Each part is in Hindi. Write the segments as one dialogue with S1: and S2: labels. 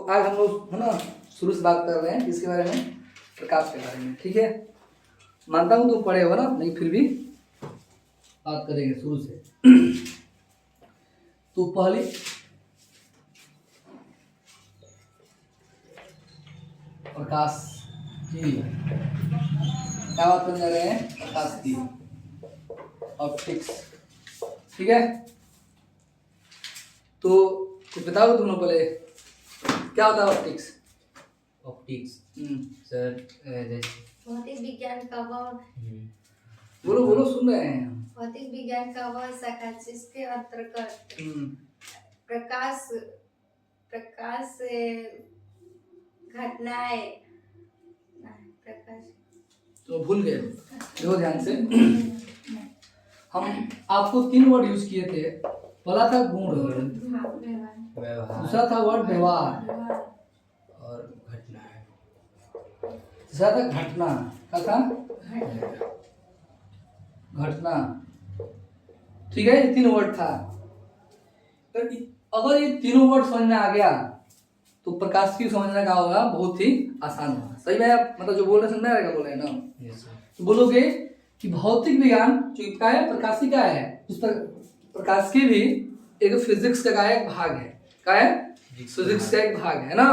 S1: आज हम लोग है ना शुरू से बात कर रहे हैं किसके बारे में, प्रकाश के बारे में। ठीक है, मानता हूँ तुम पढ़े हो ना, लेकिन फिर भी बात करेंगे शुरू से। तो पहली प्रकाश की क्या बात करने जा रहे हैं, प्रकाश की ऑप्टिक्स। ठीक है, तो कुछ बताओ तुम लोग पहले क्या होता है ऑप्टिक्स।
S2: ऑप्टिक्स सर
S3: भौतिक विज्ञान का वह
S1: बोलो बोलो, सुन रहे हैं।
S3: भौतिक विज्ञान का वह शाखा जिसके अंतर्गत प्रकाश प्रकाश से घटनाएं प्रकाश
S1: तो भूल गए, देखो ध्यान से। हम आपको 3 वर्ड यूज किए थे। पहला था गुण,
S2: व्यवहार
S1: दूसरा था वर्ड व्यवहार,
S2: और घटनाएं।
S1: तीसरा था घटना। क्या था, घटना। ठीक है, ये 3 वर्ड था। तो अगर ये तीनों वर्ड समझ में आ गया तो प्रकाश की समझना क्या होगा, बहुत ही आसान होगा। सही में आप मतलब जो बोल रहे समझ रहेगा, बोल रहे हैं ना।
S2: Yes sir.
S1: तो बोलोगे कि भौतिक विज्ञान जो क्या है, प्रकाशी का है, उस पर प्रकाश की भी एक फिजिक्स का एक भाग है। क्या है, फिजिक्स का एक भाग है ना,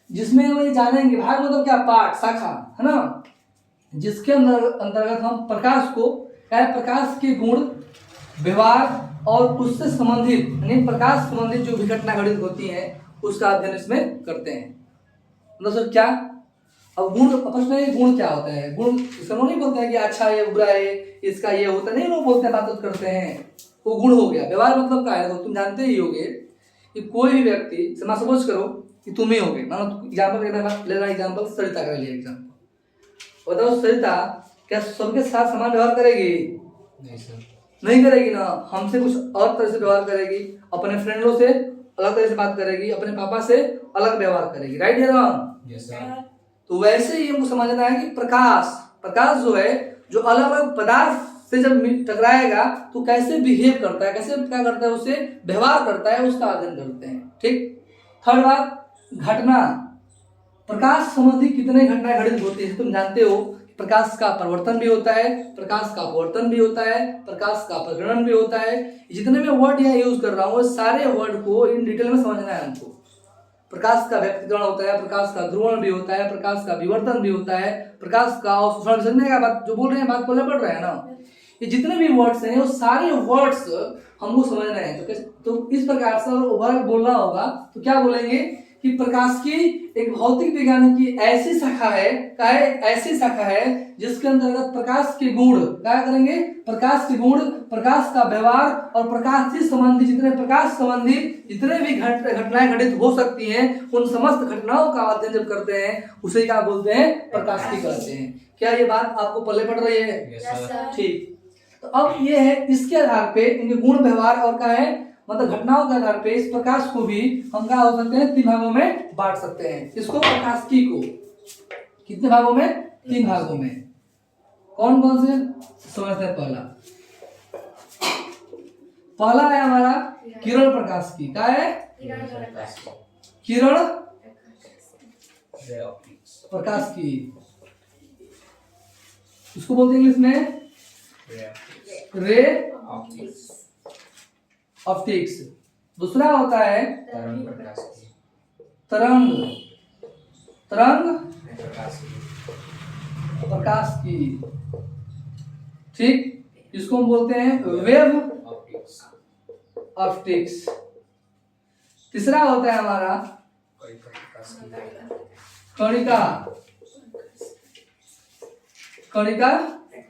S1: जिसमें हम ये जानेंगे, भाग मतलब क्या, पार्ट, शाखा है ना, जिसके अंतर्गत हम प्रकाश को क्या है, प्रकाश के गुण, व्यवहार और उससे संबंधित यानी प्रकाश संबंधित जो भी घटना घटित होती है उसका अध्ययन इसमें करते हैं। मतलब सर क्या, अब गुण, प्रश्न है गुण क्या होता है। गुण इसका नहीं बोलते हैं कि अच्छा है बुरा है, इसका ये होता नहीं, लोग बोलते हैं, बात करते हैं, वो गुण हो गया। व्यवहार मतलब क्या है, तो तुम जानते ही होगे कि कोई भी व्यक्ति, सपोज करो कि तुम ही होगे, मानो एग्जाम्पल ले रहा एग्जाम्पल सरिता का लिए एग्जाम्पल। बताओ सरिता क्या सबके साथ समान व्यवहार करेगी?
S2: नहीं सर।
S1: नहीं करेगी ना, हमसे कुछ और तरह से व्यवहार करेगी, अपने फ्रेंडों से अलग तरह से बात करेगी, अपने पापा से अलग व्यवहार करेगी। राइट या रॉन्ग?
S2: Yes sir.
S1: तो वैसे ही हमको समझना है कि प्रकाश जो है, जो अलग अलग पदार्थ से जब टकराएगा तो कैसे बिहेव करता है, कैसे क्या करता है, उससे व्यवहार करता है, उसका अध्ययन करते हैं। ठीक। थर्ड बात, घटना। प्रकाश संबंधी कितने घटनाएं घटित होती है तुम जानते हो। प्रकाश का परिवर्तन भी होता है, प्रकाश का अपवर्तन भी होता है, प्रकाश का अपग्रहण भी होता है। जितने मैं वर्ड यहाँ यूज कर रहा हूँ सारे वर्ड को इन डिटेल में समझना है हमको। प्रकाश का व्यक्तिकरण होता है, प्रकाश का ध्रुवण भी होता है, प्रकाश का विवर्तन भी होता है, प्रकाश का समझने का बात जो बोल रहे हैं, बात बोलने पड़ रहा है ना। ये जितने भी वर्ड्स हैं वो सारे वर्ड्स हमको समझना है। तो इस प्रकार से ओवरऑल बोलना होगा तो क्या बोलेंगे कि प्रकाश की एक भौतिक विज्ञान की ऐसी शाखा है, ऐसी शाखा है जिसके अंतर्गत प्रकाश के गुण क्या करेंगे, प्रकाश के गुण, प्रकाश का व्यवहार और प्रकाश से संबंधित जितने प्रकाश संबंधी जितने भी घटनाएं घटित हो सकती हैं उन समस्त घटनाओं का अध्ययन जब करते हैं उसे क्या बोलते हैं, प्रकाश की कहते हैं। क्या ये बात आपको पल्ले पड़ रही है?
S2: Yes sir.
S1: ठीक। तो अब ये है, इसके आधार पे इनके गुण, व्यवहार और क्या है मतलब घटनाओं के आधार पे इस प्रकाश को भी हम क्या हो सकते हैं, 3 भागों में बांट सकते हैं। इसको प्रकाशिकी को कितने भागों में, 3 भागों में। कौन कौन से समझते हैं? पहला है हमारा किरण प्रकाश की। क्या है? किरण प्रकाश की, उसको बोलते हैं इंग्लिश में रे ऑप्टिक्स। दूसरा होता है
S2: तरंग प्रकाश की।
S1: तरंग प्रकाश की। ठीक, इसको हम बोलते हैं वेव ऑप्टिक्स। तीसरा होता है हमारा कणिका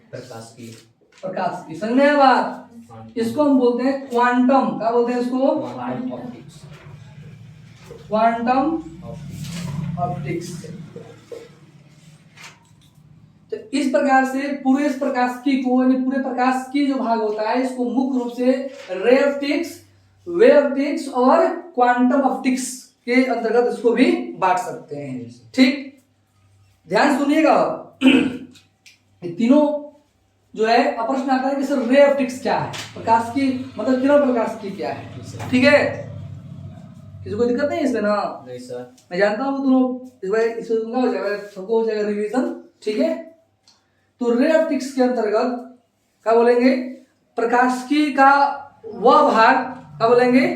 S1: प्रकाश की। समझ में बात? इसको हम बोलते हैं क्वांटम। क्या बोलते हैं इसको? Quantum optics. तो इस प्रकार से पूरे इस प्रकाशिकी को यानी पूरे प्रकाश की जो भाग होता है इसको मुख्य रूप से रे ऑप्टिक्स, वेव ऑप्टिक्स और क्वांटम ऑप्टिक्स के अंतर्गत इसको भी बांट सकते हैं। ठीक, ध्यान सुनिएगा। ये तीनों जो है प्रश्न आता है कि सर रे ऑप्टिक्स क्या है, प्रकाश की मतलब किरण प्रकाश की क्या है। ठीक है, किसी को दिक्कत नहीं है इसमें ना?
S2: नहीं सर।
S1: मैं जानता हूँ दोनों इस बार इसमें दूंगा हो जाएगा, सबको हो जाएगा रिवीजन। ठीक है, तो रे ऑप्टिक्स के अंतर्गत क्या बोलेंगे? प्रकाशिकी का वह भाग, क्या बोलेंगे?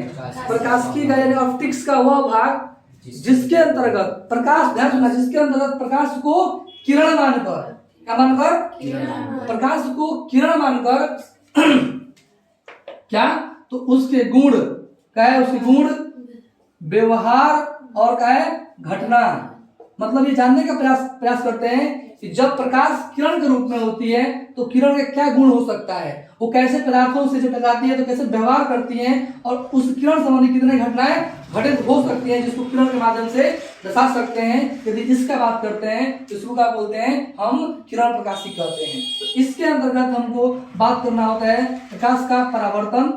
S1: प्रकाशिकी का यानी ऑप्टिक्स का वह भाग जिसके अंतर्गत प्रकाश, ध्यान सुनना, जिसके अंतर्गत प्रकाश को किरण मानकर, क्या मानकर? प्रकाश को किरण मानकर क्या, तो उसके गुण क्या है? उसके गुण, व्यवहार और क्या है? घटना। मतलब ये जानने का प्रयास करते हैं कि जब प्रकाश किरण के रूप में होती है तो किरण का क्या गुण हो सकता है, वो कैसे पदार्थों से जब टकराती है तो कैसे व्यवहार करती हैं, और उस किरण संबंधी कितनी घटनाएं घटित हो सकती हैं जिसको किरण के माध्यम से दर्शा सकते हैं। यदि इसका बात करते हैं तो इसको क्या बोलते हैं? हम किरण प्रकाशी कहते हैं। तो इसके अंतर्गत हमको बात करना होता है प्रकाश का परावर्तन,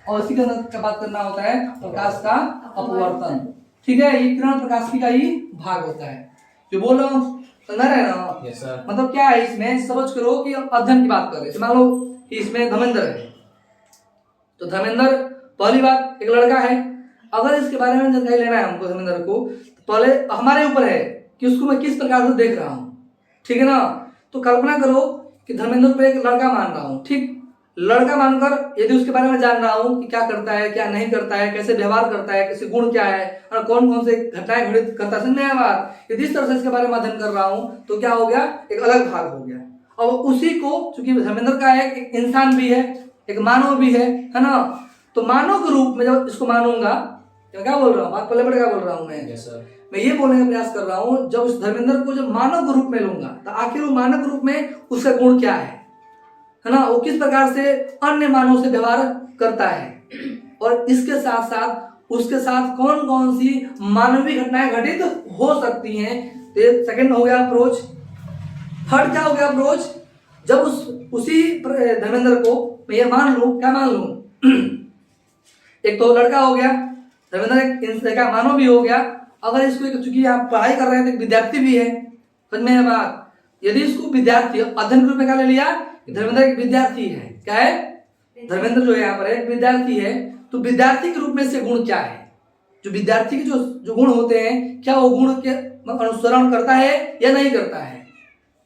S1: और इसी के अंदर बात करना होता है प्रकाश का अपवर्तन। ठीक है, ये किरण प्रकाशिकी का ही भाग होता है। जो बोल रहा हूँ समझ रहे ना?
S2: Yes sir.
S1: मतलब क्या है इसमें, समझ करो कि अध्ययन की बात कर रहे हैं। मान लो कि इसमें धर्मेंद्र है, तो धर्मेंद्र पहली बात एक लड़का है, अगर इसके बारे में जानकारी लेना है हमको धर्मेंद्र को, तो पहले हमारे ऊपर है कि उसको मैं किस प्रकार से देख रहा हूँ। ठीक है ना? तो कल्पना करो कि धर्मेंद्र को एक लड़का मान रहा हूँ। ठीक, लड़का मानकर यदि उसके बारे में जान रहा हूँ कि क्या करता है, क्या नहीं करता है, कैसे व्यवहार करता है, कैसे गुण क्या है, और कौन कौन से घटनाएं घटित करता है, समझ में आया बात? यदि इस तरह से इसके बारे में अध्ययन कर रहा हूँ तो क्या हो गया? एक अलग भाग हो गया। और उसी को, चूंकि धर्मेंद्र का एक इंसान भी है, एक मानव भी है ना? तो मानव के रूप में जब इसको मानूंगा, क्या बोल रहा हूँ, बात पहले क्या बोल रहा हूँ मैं?
S2: Yes sir.
S1: मैं ये बोलने का प्रयास कर रहा हूँ, जब उस धर्मेंद्र को जब मानव के रूप में लूंगा तो आखिर वो मानव के रूप में उसका गुण क्या है ना? वो किस प्रकार से अन्य मानव से व्यवहार करता है, और इसके साथ साथ उसके साथ कौन कौन सी मानवीय घटनाएं घटित हो सकती हैं। तो ये सेकंड हो गया अप्रोच। थर्ड क्या हो गया अप्रोच? जब उसी धर्मेंद्र को मैं ये मान लूं, क्या मान लूं? एक तो लड़का हो गया, धर्मेंद्र एक मानव भी हो गया। अगर इसको, चूंकि आप पढ़ाई कर रहे हैं तो विद्यार्थी भी है, समझ में है बात? यदि इसको विद्यार्थी अध्ययन के रूप में क्या ले लिया, धर्मेंद्र एक विद्यार्थी है। क्या है? धर्मेंद्र जो है यहाँ पर एक विद्यार्थी है, तो विद्यार्थी के रूप में से गुण क्या है? जो विद्यार्थी के जो गुण होते हैं, क्या वो गुण के अनुसरण करता है या नहीं करता है?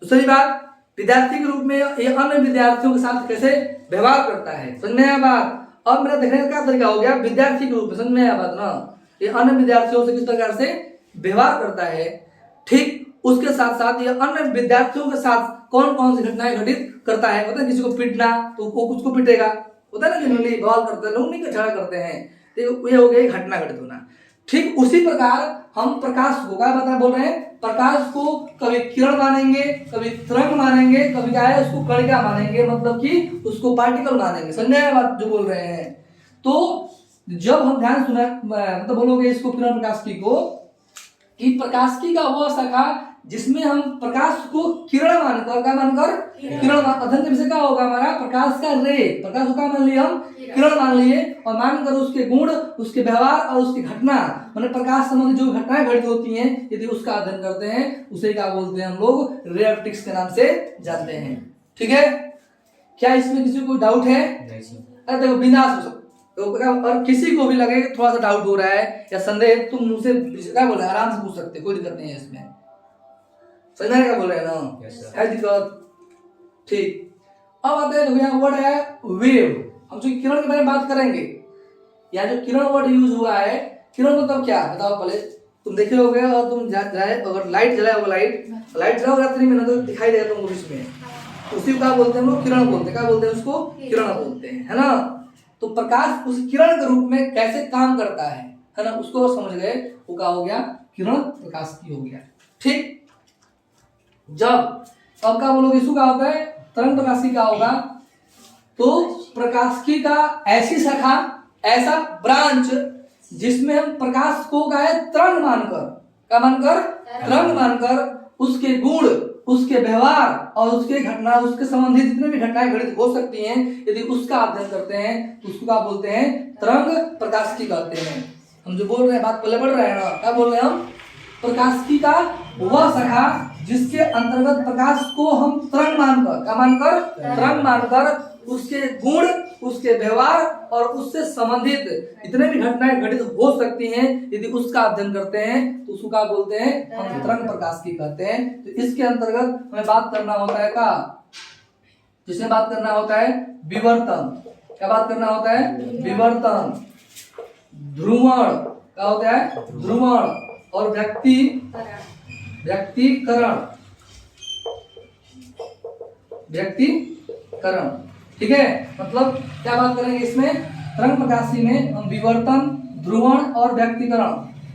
S1: दूसरी बात, विद्यार्थी के रूप में ये अन्य विद्यार्थियों के साथ कैसे व्यवहार करता है, समझ में आया बात? अब मेरा देखने का क्या तरीका हो गया? विद्यार्थी के रूप में, समझ में आया बात ना? ये अन्य विद्यार्थियों से किस प्रकार से व्यवहार करता है। ठीक, उसके साथ साथ ये अन्य विद्यार्थियों के साथ कौन कौन सी घटनाएं घटित करता है। होता है किसी को पीटना तो वो कुछ को पीटेगा, होता है ना, जनरली बवाल करते हैं लोग, नहीं झगड़ा करते हैं, तो ये हो गई घटना घटित होना। ठीक उसी प्रकार हम प्रकाश को क्या बता बोल रहे हैं? प्रकाश को कभी किरण मानेंगे, कभी तरंग मानेंगे, कभी क्या है उसको कणिका मानेंगे, मतलब कि उसको पार्टिकल मानेंगे। समझ में आया बात जो बोल रहे हैं? तो जब हम ध्यान सुना, मतलब बोलोगे इसको किरण प्रकाशिकी को, कि प्रकाशिकी का वह शाखा जिसमें हम प्रकाश को किरण मानकर, क्या मानकर? किरण अध्ययन के विषय क्या होगा हमारा? प्रकाश का रे, प्रकाश को क्या मान लिए हम? किरण मान लिए, और मानकर उसके गुण, उसके व्यवहार और उसकी घटना, मतलब प्रकाश संबंधी जो घटनाएं घटित होती हैं, यदि उसका अध्ययन करते हैं उसे क्या बोलते हैं हम लोग? रे ऑप्टिक्स के नाम से जानते हैं। ठीक है, क्या इसमें किसी को डाउट है?
S2: नहीं सर।
S1: अरे देखो बिंदास हो, और किसी को भी लगे थोड़ा सा डाउट हो रहा है या संदेह, तुम मुझसे क्या बोल रहे हैं, आराम से पूछ सकते, कोई दिक्कत नहीं है इसमें। समझ में क्या बोल रहे हैं ना?
S2: Yes sir.
S1: है दिक्कत? ठीक, अब आते हैं भैया वर्ड है वेव। हम जो किरण के बारे में बात करेंगे, या जो किरण वर्ड यूज हुआ है, किरण मतलब क्या बताओ पहले? तुम देखे होगे, और तुम जाए अगर लाइट जलाए होगा, लाइट जला होगा 3 मिनट तो दिखाई देगा तुमको इसमें, उसी को क्या बोलते हैं हम लोग? किरण बोलते हैं। क्या बोलते हैं उसको? किरण बोलते हैं, है ना? तो प्रकाश उस किरण के रूप में कैसे काम करता है ना, उसको समझ गए, वो क्या हो गया? किरण प्रकाशिकी हो गया। ठीक, जब अब क्या बोलोगे इसको क्या होता है? तरंग प्रकाशिकी का होगा। तो प्रकाशिकी का ऐसी शाखा, ऐसा ब्रांच जिसमें हम प्रकाश को क्या है? तरंग मानकर, क्या मानकर? तरंग मानकर उसके गुण, उसके व्यवहार और उसके घटना, उसके संबंधित जितने भी घटनाएं घटित हो सकती हैं, यदि उसका अध्ययन करते हैं तो उसको क्या बोलते हैं? तरंग प्रकाशिकी कहते हैं। हम जो बोल रहे हैं, बात पहले बढ़ रहे हैं ना, क्या बोल रहे हैं हम? प्रकाशिकी का वह शाखा जिसके अंतर्गत प्रकाश को हम तरंग मानकर, क्या मानकर? तरंग मानकर उसके गुण, उसके व्यवहार और उससे संबंधित इतने भी घटनाएं घटित हो सकती हैं, यदि उसका अध्ययन करते हैं तो उसको क्या बोलते हैं, हम तरंग प्रकाश की कहते हैं। तो इसके अंतर्गत हमें बात करना होता है का, जिसमें बात करना होता है विवर्तन। क्या बात करना होता है, विवर्तन, ध्रुवण, क्या होता है, ध्रुवण, और व्यक्तिकरण, ठीक है। मतलब क्या बात करेंगे इसमें, तरंग प्रकाशी में हम विवर्तन, ध्रुवण और व्यक्तिकरण।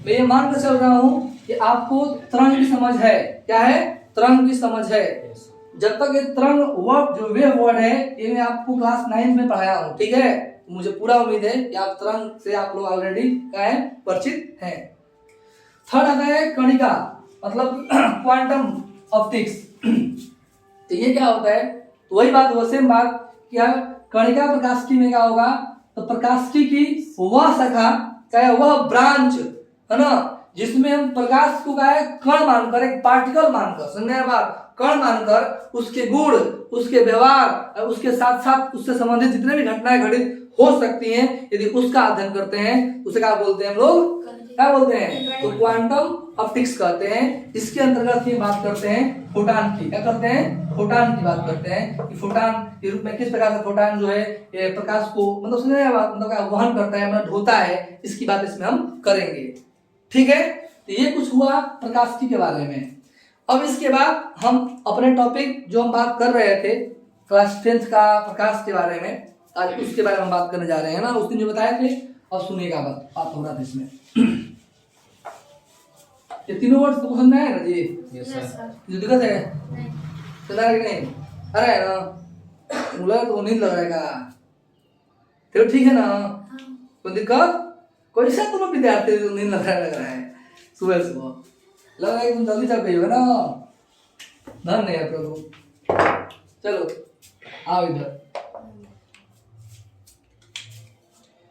S1: मैं ये मान कर चल रहा हूं कि आपको तरंग की समझ है। क्या है, तरंग की समझ है। जब तक ये तरंग वर्ड जो वेव वर्ड है ये मैं आपको क्लास 9 में पढ़ाया हूँ, ठीक है। मुझे पूरा उम्मीद है कि आप तरंग से आप लोग ऑलरेडी क्या है, परिचित हैं। थर्ड आता है कणिका, मतलब क्वांटम ऑप्टिक्स। तो ये क्या होता है, तो वही बात, वो सेम बात, क्या कणिका प्रकाशिकी में क्या होगा, तो प्रकाशिकी की वह शाखा, क्या है, वह ब्रांच है ना, जिसमें हम प्रकाश को क्या है, कण मानकर, एक पार्टिकल मानकर, समझने के बाद कण मानकर उसके गुण, उसके व्यवहार, उसके साथ साथ उससे संबंधित जितने भी घटनाएं घटित हो सकती हैं, यदि उसका अध्ययन करते हैं उसे क्या बोलते हैं हम लोग, क्या बोलते हैं, तो क्वांटम ऑप्टिक्स कहते हैं। इसके अंतर्गत ही बात करते हैं फोटान की। क्या करते हैं, फोटान की बात करते हैं कि फोटान के रूप में किस प्रकार से फोटान जो है ये प्रकाश को मतलब सुनने मतलब क्या वहन करता है, मतलब ढोता है, इसकी बात इसमें हम करेंगे, ठीक है। तो ये कुछ हुआ प्रकाशिकी के बारे में। अब इसके बाद हम अपने टॉपिक जो हम बात कर रहे थे क्लास 10th का प्रकाश के बारे में, आज उसके बारे में हम बात करने जा रहे हैं ना, उस दिन जो बताए थे। अब सुनिएगा बात हो रहा था इसमें। ये तीनों वर्ड तो समझ में आया ना जी,
S2: यस सर।
S1: जो दिक्कत है चला रहा है कि नहीं, अरे ना मुझे तो नींद लग रहा है, तो ठीक है ना, कोई दिक्कत, कोई सा तुम विद्यार्थी नींद लग रहा है सुबह लग रहा है तुम जल्दी चल गई हो ना, धन्य है प्रभु। चलो आओ इधर,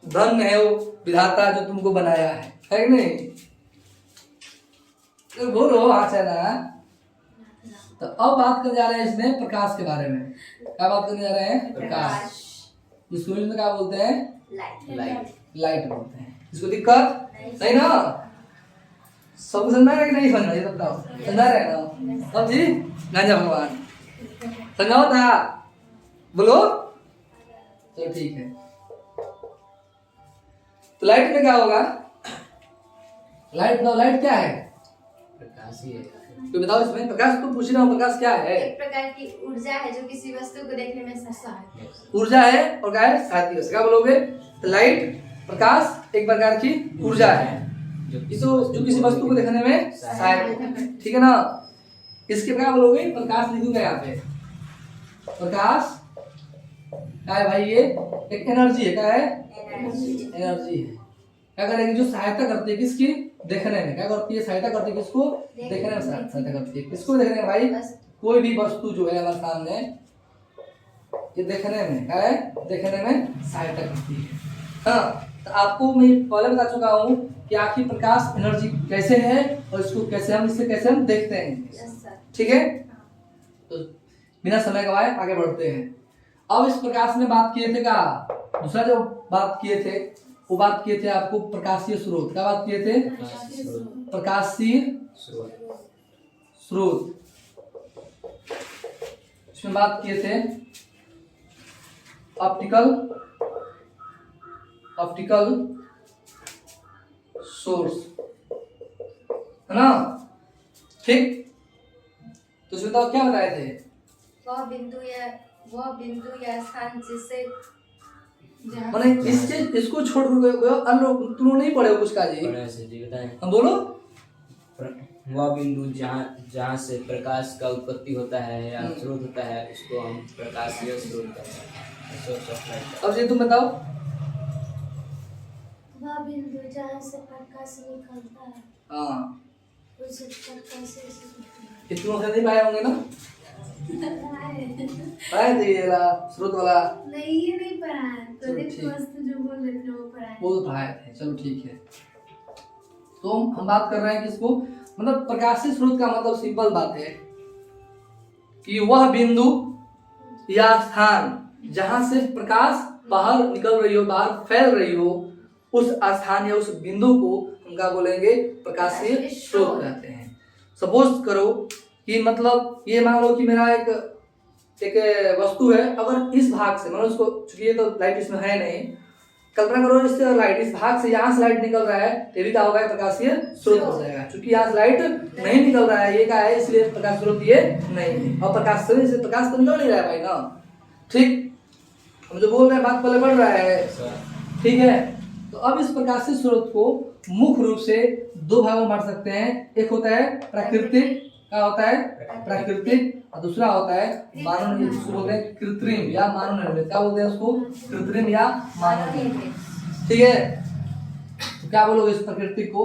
S1: धन्य है वो विधाता जो तुमको बनाया है कि नहीं, तो बोलो अच्छा ना। तो अब बात करने जा रहे हैं इसमें प्रकाश के बारे में। क्या बात करने जा रहे हैं, प्रकाश। इसको इंग्लिश में क्या बोलते हैं, लाइट बोलते हैं। इसको दिक्कत नहीं ना, सब समझ रहे कि नहीं समझ रहे, बताओ समझा रहे ना सब जी, गांजा भगवान समझाओ था, बोलो, चलो ठीक है। तो लाइट में क्या होगा, लाइट बताओ, लाइट क्या है,
S2: प्रकाश ही है।
S1: तो बताओ इसमें, प्रकाश तो पूछ रहा हूँ, प्रकाश क्या है,
S3: एक प्रकार की ऊर्जा है जो किसी वस्तु को देखने में सहायक है।
S1: ऊर्जा है और क्या है, सहायक। क्या बोलोगे, तो लाइट, प्रकाश एक प्रकार की ऊर्जा है जो किसी वस्तु को देखने में सहायक है, ठीक है ना। इसके क्या बोलोगे, प्रकाश लिखूंगा यहाँ पे, प्रकाश क्या है भाई, ये एक एनर्जी है। क्या है, एनर्जी है। क्या करेगी, जो सहायता करती है किसकी, देखने में। क्या करती है, सहायता करती है किसको, देखने में सहायता करती है। किसको देखने में भाई, कोई भी वस्तु जो है हमारे सामने ये देखने में क्या है, देखने में सहायता करती है। हाँ, तो आपको मैं पहले बता चुका हूँ कि आखिर प्रकाश एनर्जी कैसे है और इसको कैसे हम देखते हैं, ठीक है। तो बिना समय गवाए आगे बढ़ते हैं। अब इस प्रकाश में बात किए थे, का दूसरा जो बात किए थे वो बात किए थे आपको प्रकाशीय स्रोत। क्या बात किए थे, प्रकाशीय स्रोत। इसमें बात किए थे ऑप्टिकल सोर्स, है ना, ठीक। तो इसमें तो क्या बताए थे,
S3: वह बिंदु या स्थान जिससे
S1: माने इसको छोड़ अन्य तुम नहीं पढ़े हो कुछ का जी, हम बोलो।
S2: वह बिंदु जहाँ से प्रकाश का उत्पत्ति होता है या स्रोत होता है उसको हम प्रकाशीय स्रोत कहते हैं।
S1: अब जी तुम बताओ,
S3: वह बिंदु जहाँ से प्रकाश निकलता है,
S1: हाँ
S3: उसे प्रकाशीय स्रोत।
S1: इतना से नहीं पाए होंगे ना, पाए थे ये वाला स्रोत वाला,
S3: नहीं ये नहीं पढ़ा है,
S1: चलो
S3: प्रदीप
S1: ठीक।
S3: वस्तु जो बोल रहे थे वो पढ़ा है।
S1: वो तो पढ़ाए थे, चलो ठीक है। तो हम बात कर रहे हैं किसको, मतलब प्रकाशीय स्रोत का मतलब सिंपल बात है कि वह बिंदु या स्थान जहां से प्रकाश बाहर निकल रही हो, बाहर फैल रही हो, उस स्थान या उस बिंदु को हम क्या बोलेंगे? प्रकाशीय स्रोत कहते हैं। सपोज करो कि मतलब ये मान लो कि मेरा एक वस्तु है, अगर इस भाग से मतलब उसको, चूंकि ये तो लाइट इसमें है नहीं, कल्पना करो इससे लाइट इस भाग से यहाँ से लाइट निकल रहा है, ये भी क्या होगा? प्रकाशीय स्रोत हो जाएगा। चूंकि यहाँ से लाइट नहीं निकल रहा है, ये क्या है? इसलिए प्रकाश स्रोत ये नहीं है। और प्रकाश से प्रकाश तो निकल नहीं रहा है भाई ना, ठीक? हम जो बोल रहे हैं बात पहले बढ़ रहा है, ठीक है? तो अब इस प्रकाशीय स्रोत को मुख्य रूप से दो भागों में बांट सकते हैं। एक होता है प्राकृतिक, क्या होता है? प्राकृतिक। और दूसरा होता है मानव निर्मित, जिसको बोलते हैं कृत्रिम या मानव निर्मित। क्या बोलते हैं उसको? कृत्रिम या मानव निर्मित, ठीक है? तो क्या बोलोगे इस प्राकृतिक को?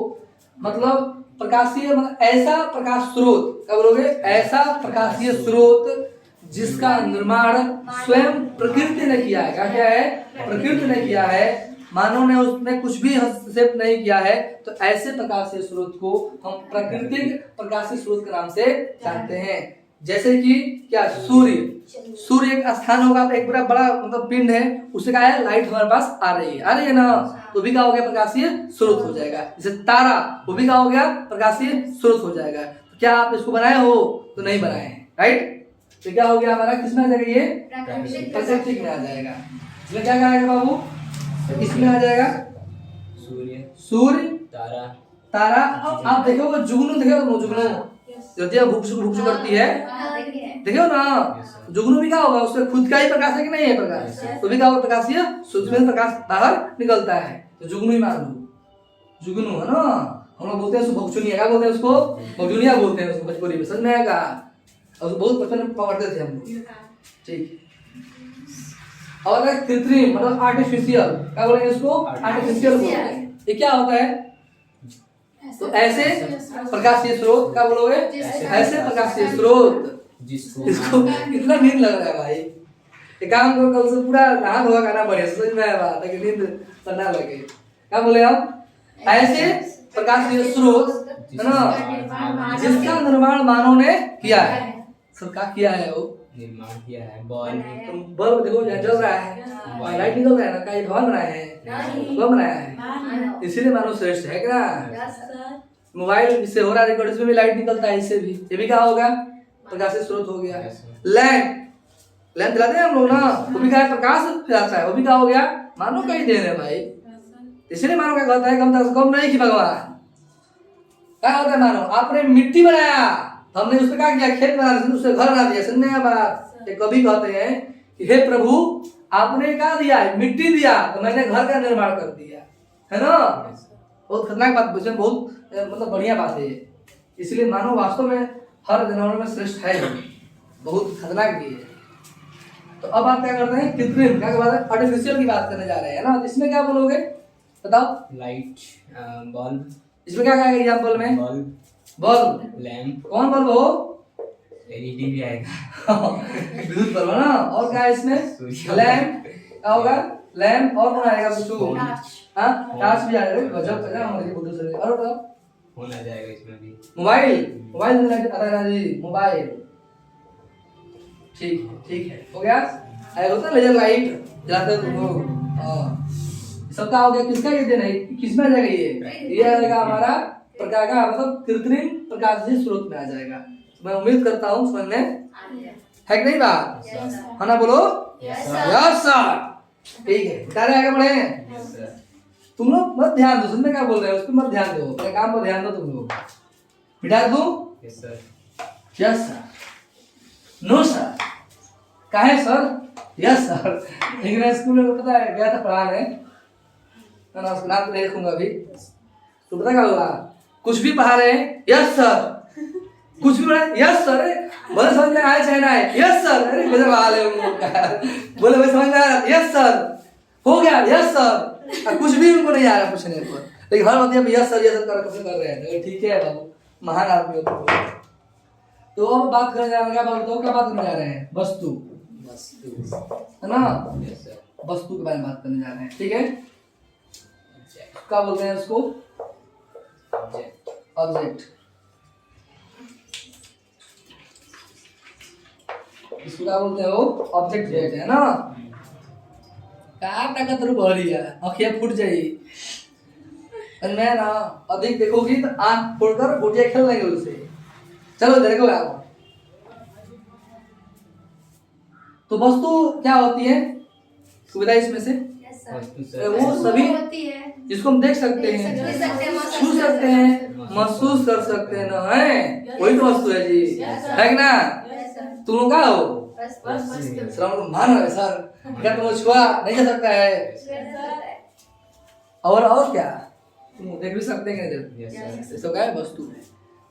S1: मतलब प्रकाशीय, मतलब ऐसा प्रकाश स्रोत, क्या बोलोगे? ऐसा प्रकाशीय स्रोत जिसका निर्माण स्वयं प्रकृति ने किया है। क्या है? प्रकृति ने किया है, मानव ने उसमें कुछ भी हस्तक्षेप नहीं किया है। तो ऐसे प्रकाशीय स्रोत को हम प्राकृतिक प्रकाशीय स्रोत के नाम से जानते हैं। जैसे कि क्या? सूर्य एक स्थान होगा, एक बड़ा मतलब पिंड है, उससे क्या है? लाइट हमारे पास आ रही है ना, तो भी क्या हो गया? प्रकाशीय स्रोत हो जाएगा। जैसे तारा, वो भी क्या हो गया? प्रकाशीय स्रोत हो जाएगा। तो क्या आप इसको बनाए हो? तो नहीं बनाए हैं, राइट? तो क्या हो गया हमारा? किसमें आ जाएगा? ये प्राकृतिक में आ जाएगा। इसमें क्या आएगा बाबू? इसमें आ जाएगा सूर्य, तारा। आप देखोगे जुगनू, देखो जुगनू जो भुक करती है, देखो ना, जुगनू भी क्या होगा? उससे खुद का ही प्रकाश है कि नहीं है प्रकाश? तो भी क्या होगा? प्रकाशीय, उसमें प्रकाश बाहर निकलता है, तो जुगनू ही मान लो, जुगनू है ना। हम लोग बोलते हैं उसको भगचुनिया, क्या बोलते हैं उसको? भगचुनिया बोलते हैं उसको भोजपुरी में, समझ में आएगा? और बहुत बचपन में पढ़ते थे हम लोग, ठीक। और कृत्रिम मतलब आर्टिफिशियल, क्या बोलेंगे इसको? आर्टिफिशियल बोलते हैं। ये क्या होता है? तो ऐसे प्रकाशीय स्रोत, क्या बोलोगे? ऐसे प्रकाशीय स्रोत जिसको कितना नींद लग रहा है भाई, एक काम करो, कल से पूरा नहा धोआ खाना बढ़िया, समझ में आया बात, ताकि नींद ना लगे। क्या बोले हम? ऐसे प्रकाशीय स्रोत है ना, जिसका निर्माण मानव ने किया है। सब क्या किया है? वो
S2: निर्माण किया है।
S1: बल्ब देखो जल रहा है, लाइट निकल रहा है ना, क्या भगवान बनाया है? कौन बनाया है? इसीलिए मानव श्रेष्ठ है क्या? मोबाइल इससे हो रहा है रिकॉर्ड, इसमें भी लाइट निकलता है, इससे भी, ये भी क्या होगा? प्रकाशीय स्रोत हो गया। लैंप जलाते हैं हम लोग ना, वो भी क्या है? प्रकाश फैलाता है, वो भी क्या हो गया? मानव का ही देन है भाई। इसलिए मानव क्या कहता है? कम नहीं कि भगवान। क्या होता है? मानव आपने मिट्टी बनाया, हमने उससे क्या किया? खेत बना दिया, उससे घर बना दिया। सुनने का बात, कभी कहते हैं कि हे प्रभु, आपने क्या दिया है? मिट्टी दिया, तो मैंने घर का निर्माण कर दिया, है ना? बहुत खतरनाक बात, बहुत मतलब बढ़िया बात है। इसलिए मानव वास्तव में हर जानवर में श्रेष्ठ है, बहुत खतरनाक भी है। तो अब आप क्या करते हैं? कृत्रिम, क्या बात है? आर्टिफिशियल की बात करने जा रहे हैं ना। इसमें क्या बोलोगे? बताओ।
S2: Light, bulb.
S1: इसमें क्या क्या एग्जाम्पल में? Bulb,
S2: lamp.
S1: कौन बल्ब हो?
S2: एलईडी भी आएगा।
S1: विद्युत बल्ब ना। और क्या है इसमें? लैंप, क्या होगा? लैंप। और कौन आएगा? कुछ हाँ, टार्च भी आएगा। गजब गजब हमारी बुद्धि से। और बताओ।
S2: फोन आ जाएगा इसमें भी।
S1: मोबाइल में लाइट आता है जी, मोबाइल। ठीक है, हो गया। आएगा होता है लेजर लाइट जलाते हो तुम लोग। हाँ, सबका हो गया। किसका ये देना है? किसमें आ जाएगा? ये आ जाएगा हमारा प्रकाश का, मतलब कृत्रिम प्रकाशीय स्रोत में आ जाएगा। मैं उम्मीद करता हूँ समझ में है कि नहीं बात? है ना? बोलो यस सर। ठीक है, बता रहे आगे बढ़े। तुम लोग मत ध्यान दो, सुनने क्या बोल रहे हो, उस पर मत ध्यान दो, अपने काम पर ध्यान दो तुम लोग। बिठा दूं?
S2: Yes sir.
S1: Yes sir, no sir, काहे सर? Yes sir. लेकिन मैं स्कूल में पता है गया था पढ़ाने, मैं उसका नाम नहीं लिखूंगा अभी। तो पता क्या हुआ? कुछ भी पढ़ा रहे हैं, यस सर, कुछ भी पढ़ा, यस सर, बोले समझ में आया चाहे ना आए, यस सर। अरे गजब हाल है उन लोग का, बोले भाई समझ में आ रहा, यस सर, हो गया, यस सर। कुछ भी उनको नहीं आ रहा पूछने पर, लेकिन हर बात यस सर कर रहे हैं। ठीक है बाबू, महान आदमी हो। तो अब बात करने जा रहे हैं, क्या बात करने जा रहे हैं? वस्तु, है ना? वस्तु के बारे में बात करने जा रहे हैं, ठीक है? क्या बोलते हैं उसको? ऑब्जेक्ट। इसको क्या बोलते हो? ऑब्जेक्ट है ना? का ताकत रू भरी है आँखियाँ फूट जाएगी। और मैं ना अधिक देखोगी तो आँख फोड़कर गोटियाँ खेल लेंगे उससे। चलो देखो आप। तो वस्तु क्या होती है सुविधा इसमें से?
S3: Yes, sir.
S2: वस्तु सर
S1: वो सभी
S3: होती है
S1: जिसको हम देख सकते हैं, छू सकते हैं, महसूस कर सकते हैं ना, है वही तो वस्तु है जी, है कि ना?
S3: Yes, sir.
S1: तुम लोग क्या हो?
S3: बस वस्तु
S1: श्रम मान रहे सर, क्या तुम छुआ नहीं जा सकता है? और क्या तुम देख भी सकते हैं कि
S2: यस सर
S1: ये सब क्या है? वस्तु है।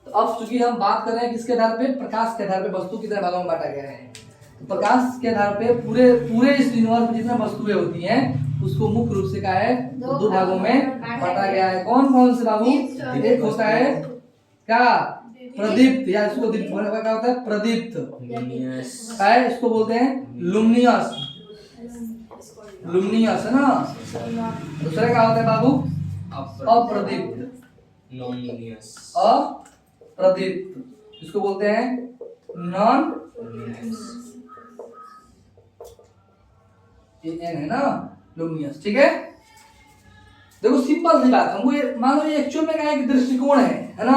S1: तो अब चूंकि हम बात कर रहे हैं किसके आधार पे? प्रकाश के आधार पे वस्तु कितने भागों में बांटा गया है। तो प्रकाश के आधार पे पूरे इस यूनिवर्स में जितने वस्तुएं होती हैं उसको मुख्य रूप से क्या है? दो भागों में बांटा गया है। कौन कौन से बाबू? एक होता है क्या? प्रदीप्त, या इसको दीप्त बोलने का क्या होता है? प्रदीप्त
S2: लुमिनियस
S1: है, इसको बोलते हैं लुमिनियस। लुमिनियस है ना। दूसरा क्या होता है बाबू? अप्रदीप्त।
S2: नॉन-लुमिनियस
S1: अप्रदीप्त इसको बोलते हैं नॉन। एन है ना, लुमिनियस। ठीक है, देखो सिंपल सी बात, हमको ये मानो ये एक्चुअल में क्या है कि दृष्टिकोण है ना,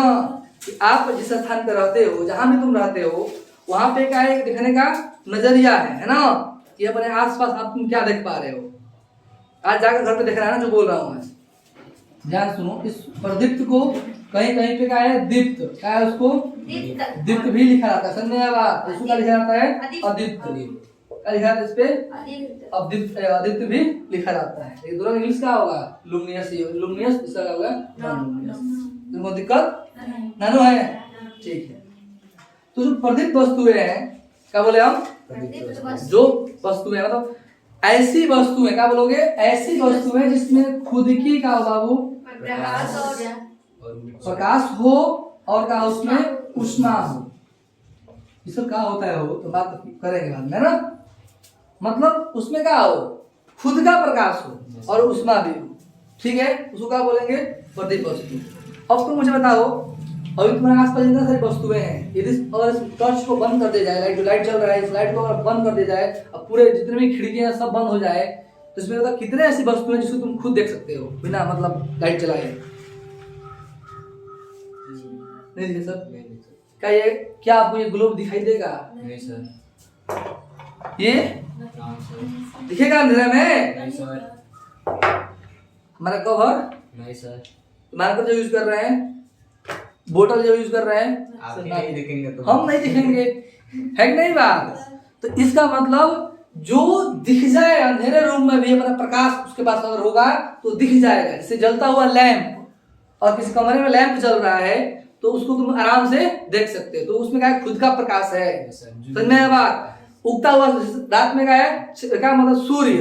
S1: कि आप जिस स्थान पे रहते हो, जहां भी तुम रहते हो, वहां पे क्या है देखने का नजरिया है ना, कि अपने आसपास आप तुम क्या देख पा रहे हो। आज जाकर घर पे देख रहा है ना जो बोल रहा हूँ मैं। ध्यान सुनो, इस प्रदीप्त को कहीं कहीं पे क्या है? दीप्त, क्या है उसको? दीप्त भी लिखा जाता है। समझ में आया बात? उसको क्या लिखा जाता है? अदीप्त। क्या लिखा जाता है इस पे? अदीप्त भी लिखा जाता है। ये दोनों इंग्लिश का होगा लुमिनियस, लुमिनियस इसका क्या होगा? Non luminous. तुमको दिक्कत नानो है? ठीक है। तो जो प्रदीप्त वस्तुएं हैं, क्या बोले हम? जो वस्तुएं मतलब ऐसी वस्तुएं, क्या बोलोगे? ऐसी वस्तुएं जिसमें खुद की का बाबू प्रकाश हो और का उसमें ऊष्मा हो। इसको क्या होता है हो तो बात करेंगे बाद में ना। मतलब उसमें क्या हो? खुद का प्रकाश हो और ऊष्मा भी हो। ठीक है, उसको क्या बोलेंगे? प्रदीप्त वस्तु। अब तुम मुझे बताओ, अभी तुम्हारे आसपास इतनी सारी वस्तुएं हैं, यदि अगर इस टॉर्च को बंद कर दिया जाए, जो लाइट जल रहा है, इस लाइट को अगर बंद कर दिया जाए, अब पूरे जितने भी खिड़कियां सब बंद हो जाए, तो इसमें मतलब कितने ऐसी वस्तुएं हैं जिसको तुम खुद देख सकते हो बिना मतलब लाइट जलाए? नहीं दिखे सर? क्या ये क्या आपको ये ग्लोब दिखाई देगा?
S2: नहीं सर।
S1: ये
S2: हाँ सर।
S1: दिखेगा अंधेरे में?
S2: नहीं सर।
S1: हमारा कवर,
S2: नहीं सर।
S1: मार्कर जो यूज कर रहे हैं, बोतल जो यूज कर रहे हैं,
S2: आप ही नहीं दिखेंगे तो
S1: हम नहीं दिखेंगे, है कि नहीं बात? तो इसका मतलब जो दिख जाए अंधेरे रूम में भी अपना प्रकाश उसके पास अगर होगा तो दिख जाएगा। जैसे जलता हुआ लैंप, और किसी कमरे में लैंप जल रहा है तो उसको तुम आराम से देख सकते हो, तो उसमें क्या है? खुद का प्रकाश है। समझ में आया बात? उगता हुआ रात में क्या है? क्या मतलब? सूर्य।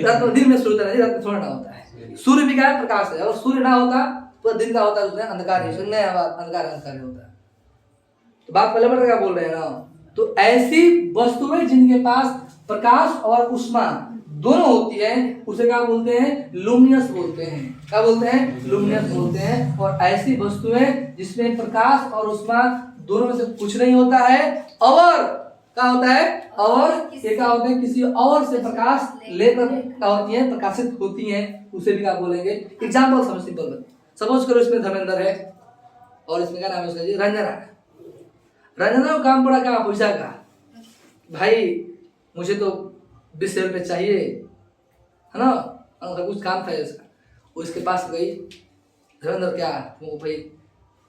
S1: रात में दिन में सूर्य होता है, रात में थोड़ा ना होता है। सूर्य भी क्या है? प्रकाश है। अगर सूर्य ना होता तो दिन का होता है, उसमें अंधकार ही। सुनने आया बात? अंधकार होता है। तो बात पहले बढ़ क्या बोल रहे हैं ना। तो ऐसी वस्तुएं जिनके पास प्रकाश और ऊष्मा दोनों होती है उसे क्या बोलते हैं? लुमिनियस बोलते हैं। क्या बोलते हैं? लुमिनियस बोलते हैं। और ऐसी वस्तुएं जिसमें प्रकाश और ऊष्मा दोनों में से कुछ नहीं होता है, और क्या होता है? और ये क्या होता है? किसी और से प्रकाश लेकर क्या होती है? प्रकाशित होती हैं, उसे भी क्या बोलेंगे? एग्जाम्पल समझ, सिंपल। सपोज करो इसमें धर्मेंद्र है और इसमें क्या नाम है उसका जी? रंजना। रंजना को काम पड़ा क्या? पैसा का। भाई मुझे तो 20 रुपये चाहिए, है ना, कुछ काम था इसका। वो इसके पास गई, धर्मेंद्र क्या वो भाई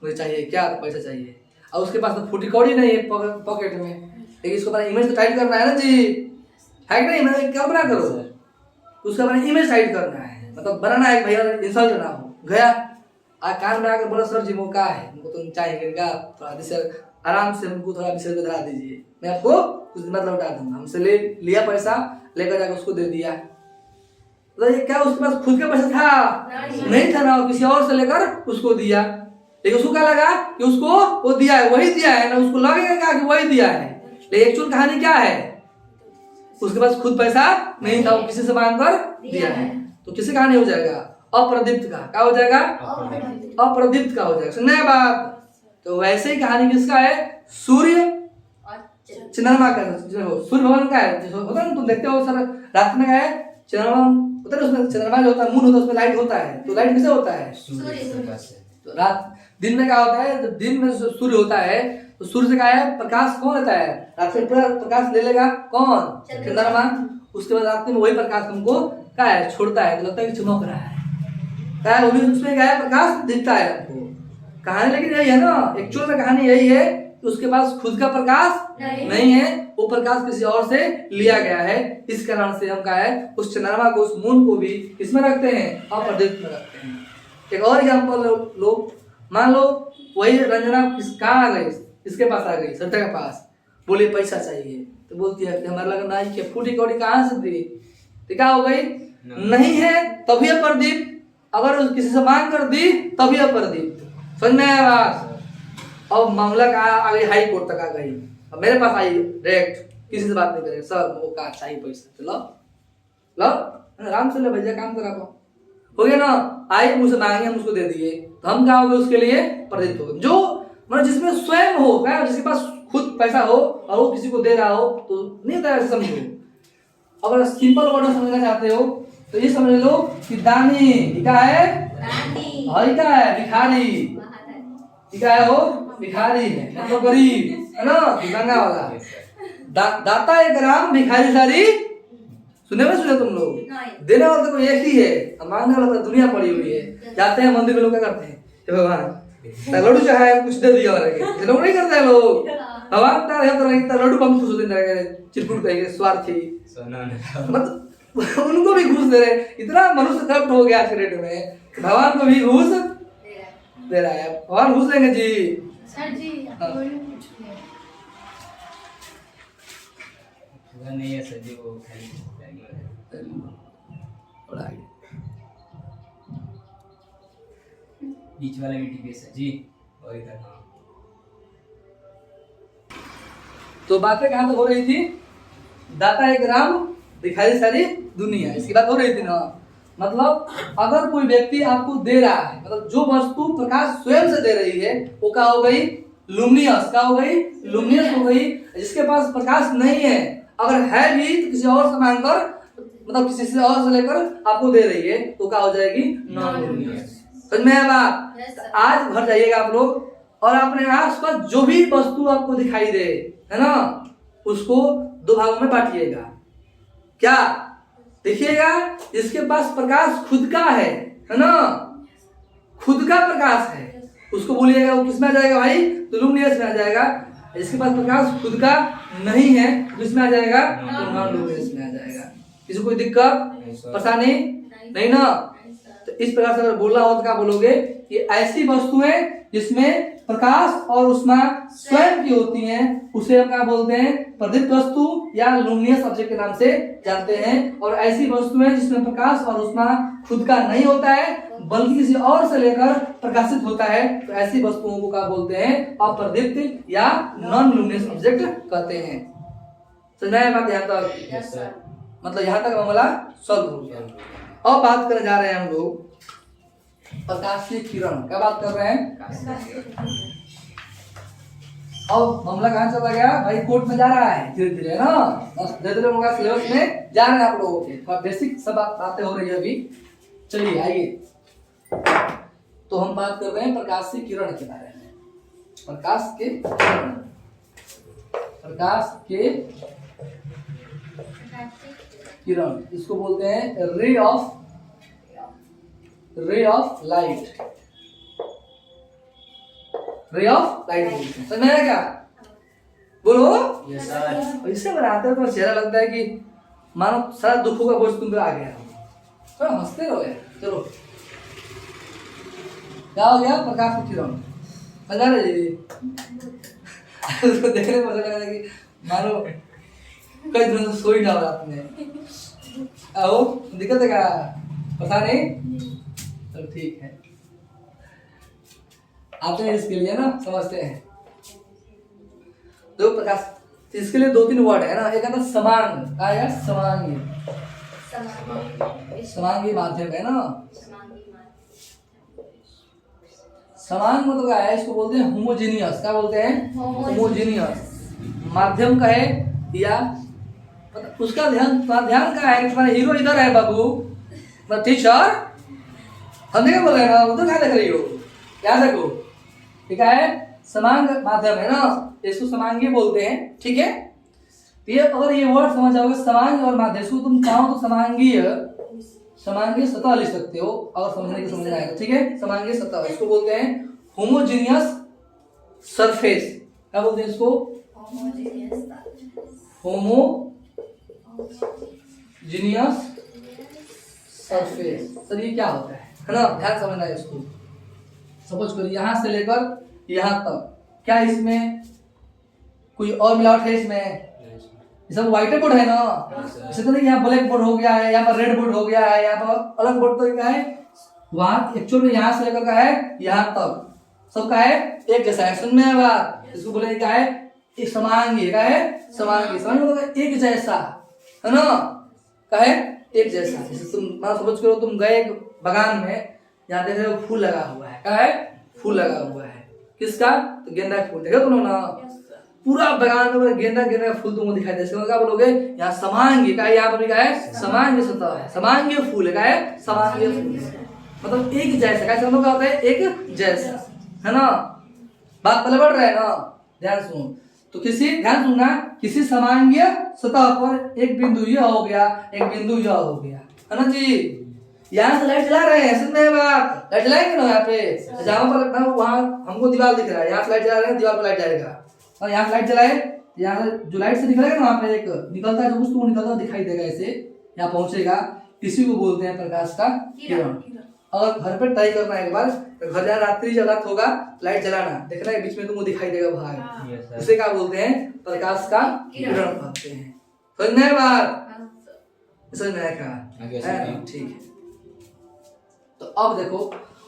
S1: मुझे चाहिए क्या? तो पैसा चाहिए। और उसके पास तो फूटी कौड़ी नहीं है पॉकेट में, लेकिन इसको अपना इमेज तो टाइट करना है ना जी, है कि नहीं? मैं क्या बना करो, उसका अपना इमेज टाइट करना है, मतलब बनाना है भैया इंसल्ट ना हो। गया कान बना के बोला सर जी वो क्या है, हमको तो चाहिए क्या? थोड़ा सर आराम से हमको थोड़ा 20 रुपये धरा दीजिए, मैं आपको कुछ दिन बाद लौटा दूंगा। हमसे ले लिया पैसा, लेकर जाकर उसको दे दिया। तो ये क्या उसके पास खुद का पैसा था? नहीं था ना, किसी और से लेकर उसको दिया। लेकिन उसको क्या लगा कि उसको वो दिया है, वही दिया है ना, उसको लगेगा कि वही दिया है। लेकिन एक्चुअल कहानी क्या है? उसके पास खुद पैसा नहीं था, वो किसी से मांग कर दिया है। तो किसी कहानी हो जाएगा? अप्रदीप्त का। क्या हो जाएगा? अप्रदीप्त का हो जाएगा। सुनना है बात? तो वैसे ही कहानी किसका है? सूर्य चंद्रमा का। सूर्य भगवान का है, होता है ना, तुम देखते हो सर रात में क्या है? चंद्रमा होता है उसमें, चंद्रमा जो होता है मून होता है उसमें लाइट होता है, तो लाइट किसे होता है?
S2: सूर्य के प्रकाश से।
S1: तो रात दिन में क्या होता है, जब दिन में सूर्य होता है तो सूर्य से क्या है, प्रकाश कौन लेता है? रात में पूरा प्रकाश ले लेगा कौन? चंद्रमा। उसके बाद रात में वही प्रकाश हमको क्या है छोड़ता है, तो लगता है कि चमक रहा है, क्या है वो भी उसमें क्या है प्रकाश दिखता है हमको। कहानी लेकिन यही है ना, एक्चुअल में कहानी यही है कि उसके पास खुद का प्रकाश नहीं है, वो प्रकाश किसी और से लिया गया है। इस कारण से हम क्या है उस चंद्रमा को, उस मून को भी किसमें रखते हैं? अपरदीप्त में रखते हैं। एक और एग्जाम्पल लो, मान लो वही रंजना कहाँ आ गई, इसके पास आ गई, सरिता के पास, बोले पैसा चाहिए, तो बोलती है कि हमारे लगा नाई के फूटी कौड़ी कहाँ से दी, तो क्या हो गई? नहीं है तभी अप्रदीप्त, अगर किसी से मांग कर दी तभी अप्रदीप्त। समझ में आया बात? अब मामला का आ गई हाई कोर्ट तक आ गई, अब मेरे पास आई डायरेक्ट, किसी से बात नहीं करे, सर वो का चाहिए पैसा, तो लो लो आराम से ले भैया, काम करा को हो गया ना। आई मुझसे मांगे, हम उसको दे दिए, तो हम क्या हो गए उसके लिए प्रदीप्त हो गए। जो मतलब जिसमें स्वयं हो, क्या जिसके पास खुद पैसा हो और वो किसी को दे रहा हो, तो नहीं होता है, समझो। अगर सिंपल वर्ड में समझना चाहते हो तो ये समझ लो कि दानी क्या है, हई क्या है, भिखारी, क्या है वो भिखारी है, मतलब गरीब है ना, भिखांगा वाला। दाता एक राम, भिखारी सारी, सुने तुम लोग? देने वाला तो एक ही है, मांगने वाला दुनिया पड़ी हुई है। जाते हैं मंदिर में, लोग क्या करते हैं, भगवान लड्डू चाहे कुछ दे दिया, लोग नहीं करते हैं लोग, भगवान लड्डू पंख खुश होते चिरकुट कहेंगे, स्वार्थी, मतलब उनको भी घूस दे रहे। इतना मनुष्य करप्ट हो गया आज के डेट में, भगवान को भी घूस दे रहा है। भगवान घूस देंगे जी?
S3: सर जी
S2: नहीं है सर जी, वो बीच वाला भी टीपीएस है जी, और इधर हाँ।
S1: तो बातें कहाँ तक हो रही थी? दाता एक राम, भिखारी सारी दुनिया, इसकी बात हो रही थी ना। मतलब अगर कोई व्यक्ति आपको दे रहा है, मतलब जो वस्तु प्रकाश स्वयं से दे रही है, वो क्या हो गई? लुमिनियस। क्या हो गई? लुमिनियस हो गई। जिसके पास प्रकाश नहीं है, अगर है भी तो किसी और से मांगकर, मतलब किसी से और से लेकर आपको दे रही है, तो क्या हो जाएगी? Non luminous. समझ में आया बात? आज भर जाइएगा आप लोग, और अपने आसपास जो भी वस्तु आपको दिखाई दे, है ना, उसको दो भागों में बांटिएगा। क्या? देखिएगा, इसके पास प्रकाश खुद का है ना, खुद का प्रकाश है, उसको बोलिएगा वो किसमें आ जाएगा भाई? तो लुमिनियस में आ जाएगा। इसके पास प्रकाश खुद का नहीं है, किसमें आ जाएगा? नॉन लुमिनियस में आ जाएगा। किसी कोई दिक्कत परेशानी नहीं ना? तो इस प्रकार से अगर बोलना हो तो क्या बोलोगे कि ऐसी वस्तुएं जिसमें प्रकाश और ऊष्मा स्वयं की होती हैं, उसे हम क्या बोलते हैं? प्रदीप्त वस्तु या लुमिनियस ऑब्जेक्ट के नाम से जानते हैं। और ऐसी वस्तुएं जिसमें प्रकाश और ऊष्मा खुद का नहीं होता है, बल्कि किसी और से लेकर प्रकाशित होता है, तो ऐसी वस्तुओं को क्या बोलते हैं? अप्रदीप्त या नॉन लुमिनियस ऑब्जेक्ट कहते हैं। समझ आया बात यहाँ तक? मतलब यहाँ तक मामला सॉल्व हो गया। अब बात करने जा रहे हैं हम लोग प्रकाशीय किरण। क्या बात कर रहे हैं? अब मामला कहाँ चला गया भाई? कोर्ट में जा रहा है धीरे धीरे ना, धीरे धीरे होगा, सिलेबस में जा रहे हैं आप लोगों के, बेसिक सब बातें हो रही है अभी। चलिए आइए, तो हम बात कर रहे हैं प्रकाशीय किरण के बारे में। प्रकाश के किरण, प्रकाश के किरण, इसको बोलते हैं ray of light. Ray of light बोलते हैं। समझ में आया क्या? बोलो।
S2: Yes sir.
S1: इससे बनाते हैं तो चेहरा लगता है कि मानो सारा दुखों का बोझ तुम पे आ गया, तो हंसते रहो यार। चलो, क्या हो गया? प्रकाश की किरण। समझा रहे जी? उसको देखने में लग रहा है कि मानो कई दिनों से सोई ना रात में। आओ, दिक्कत है क्या? पता नहीं? चलो ठीक है, आते हैं इसके लिए ना, समझते हैं। दो प्रकाश, इसके लिए दो तीन वर्ड है ना। एक आता समांग, क्या है? समांगी, समांगी माध्यम है ना। समांग मतलब क्या है? इसको बोलते हैं होमोजीनियस। क्या बोलते हैं? होमोजीनियस। माध्यम कहे या मतलब उसका ध्यान, तुम्हारा ध्यान कहाँ है? तुम्हारा हीरो इधर है बाबू, मतलब टीचर हम नहीं बोल रहे ना, उधर क्या देख रही हो? याद रखो, ठीक है, समांग माध्यम है ना, इसको समांगी बोलते हैं, ठीक है। तो ये अगर ये वर्ड समझ जाओगे समांग और माध्यम, इसको तुम चाहो तो समांगीय सतह लिख सकते हो, अगर समझने की समझ आएगा, ठीक है। समांगीय सतह इसको बोलते हैं होमोजीनियस सरफेस। क्या बोलते हैं इसको? Homogeneous surface. सर ये क्या होता है ना, ध्यान समझना है इसको। सपोज करो यहाँ से लेकर यहाँ तक, क्या इसमें कोई और मिलावट है? इसमें ये सब व्हाइट बोर्ड है ना, इसे तो नहीं यहाँ ब्लैक बोर्ड हो गया है, यहाँ पर रेड बोर्ड हो गया है, यहाँ पर अलग बोर्ड तो क्या है, वहाँ एक्चुअल में यहाँ से लेकर का है यहाँ तक सब का है एक जैसा है। सुन में है बात, इसको बोले क्या है? एक समांगी। क्या है? समांगी। समांगी मतलब एक जैसा, है ना, क्या है? एक जैसा। जैसे तुम मान समझ करो तुम गए बगान में, यहाँ देख रहे हो फूल लगा हुआ है, क्या है? फूल लगा हुआ है, किसका? तो गेंदा का फूल। देखो तुम ना, पूरा बगान में गेंदा गेंदा का फूल तुमको दिखाई दे, क्या बोलोगे? यहाँ समांगी। क्या है? यहाँ पर क्या है? समांगी सतह है, समांगी फूल है। क्या है? समांगी फूल है, मतलब एक जैसा। क्या समझ? क्या होता है? एक जैसा, है ना। बात पहले बढ़ रहा है ना, ध्यान सुनो। तो ध्यान सुनना, किसी समांगीय सतह पर एक बिंदु यह हो गया, एक बिंदु यह हो गया, है ना जी। यहाँ से लाइट जला रहे हैं, समझ में बात? लाइट जलाएंगे ना यहाँ पे, जहाँ पर रखना वहाँ हमको दीवार दिख रहा है, यहाँ से लाइट जला रहे हैं, दीवार पर लाइट जाएगा। और यहाँ से लाइट जलाए, यहाँ से जो लाइट से निकलेगा ना, वहाँ पे एक निकलता है, जो कुछ तो निकलता दिखाई देगा, ऐसे यहाँ पहुंचेगा। इसी को बोलते हैं प्रकाश का किरण। और घर पे ट्राई करना एक बार, तो घर जहाँ रात्रि जब रात होगा लाइट जलाना, देखना है बीच में तुमको दिखाई देगा भाग, उसे क्या बोलते हैं? प्रकाश का किरण कहते हैं। समझ में बात? समझ में आया? ठीक है। तो अब देखो,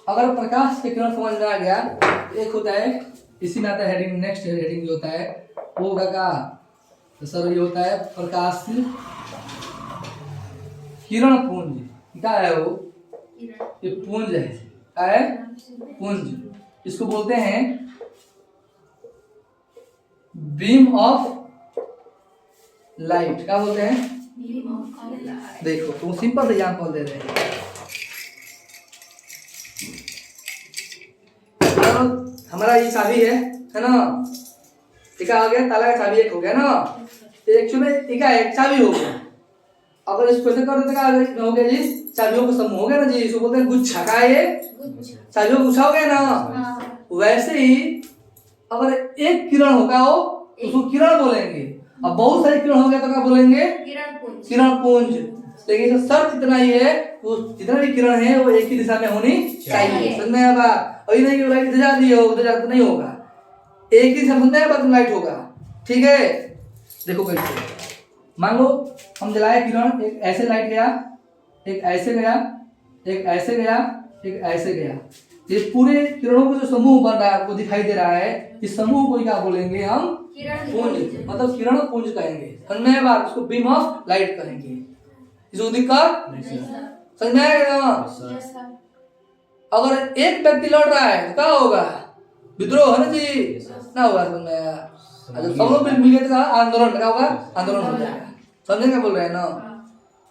S1: अगर प्रकाश के किरण समझ में आ गया, तो एक होता है, इसी में आता है हेडिंग, नेक्स्ट हेडिंग जो होता है वो होगा का, तो सर ये होता है प्रकाश किरण पुंज। क्या है वो? ये पुंज है। क्या है? पुंज। इसको बोलते हैं बीम ऑफ लाइट। क्या बोलते हैं? देखो तुम सिंपल से एग्जांपल दे रहे हैं। हमारा ये चाबी है ना, ठीक है, आ गया ताला का चाबी एक हो गया ना, तो एक्चुअली एक चाबी हो गया। अगर इसको ऐसे कर देते हो गया जी, चाबियों का समूह हो गया ना जी, इसको बोलते हैं गुच्छा। का ये चाबियों का गुच्छा हो गया ना। वैसे ही अगर एक किरण होगा वो, उसको किरण बोलेंगे, अब बहुत सारे किरण हो गया तो क्या बोलेंगे? किरण पुंज। लेकिन शर्त इतना ही है, वो जितना भी किरण है वो एक ही दिशा में होनी चाहिए। समझ में आया बात? और ये नहीं कि लाइट इधर जा रही हो उधर जा तो नहीं होगा, एक ही दिशा। समझ में आया बात? लाइट होगा, ठीक है। देखो कैसे, मान लो हम जलाए किरण, एक ऐसे लाइट गया, एक ऐसे गया, एक ऐसे गया, एक ऐसे गया। ये पूरे किरणों का जो समूह बन रहा है आपको दिखाई दे रहा है, इस समूह को क्या बोलेंगे हम? पुंज, मतलब किरण पुंज कहेंगे। समझ में आया बात? उसको बीम ऑफ लाइट कहेंगे। इसको दिक्कत समझ में आएगा ना? अगर एक व्यक्ति लड़ रहा है तो क्या होगा? विद्रोह, है ना जी, ना होगा। समझ में आया? सब लोग मिल गए तो आंदोलन, क्या होगा? आंदोलन हो जाएगा। समझे क्या बोल रहे हैं ना?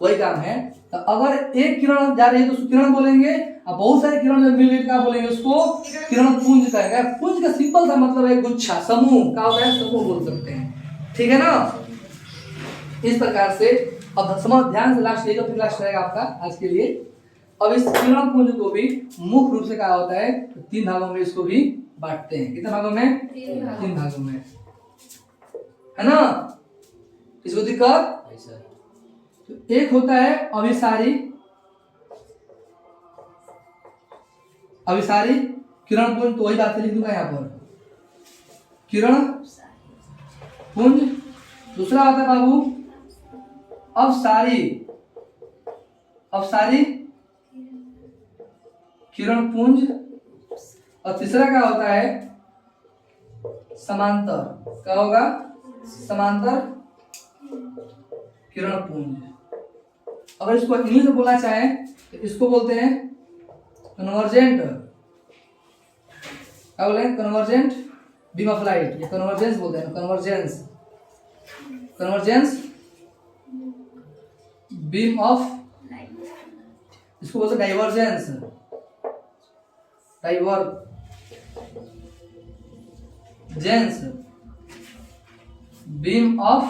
S1: वही काम है। तो अगर एक किरण जा रही है तो उसको किरण बोलेंगे, और बहुत सारे किरण जब मिल गए क्या बोलेंगे? उसको किरण पुंज कहेंगे। पुंज का सिंपल सा मतलब है गुच्छा, समूह। क्या होता है? समूह बोल सकते हैं, ठीक है ना। इस प्रकार से अब समझ ध्यान से, लास्ट एक फिर लास्ट रहेगा आपका आज के लिए। अब इस किरण पुंज को भी मुख्य रूप से क्या होता है, तो 3 भागों में इसको भी बांटते हैं। कितने भागों में? 3 भागों में, है ना। इसको दिक्कत, तो एक होता है अभिसारी किरण पुंज, तो वही बात लिख दूंगा यहाँ पर, किरण पुंज। दूसरा होता है बाबू अवसारी किरण पुंज। और तीसरा क्या होता है? समांतर। क्या होगा? समांतर किरण पुंज। अगर इसको इंग्लिश में बोलना चाहे तो इसको बोलते हैं कन्वर्जेंट। क्या बोले? कन्वर्जेंट बीम ऑफ लाइट, या कन्वर्जेंस बोलते हैं, कन्वर्जेंस बीम ऑफ, इसको बोलते हैं divergence, divergence beam of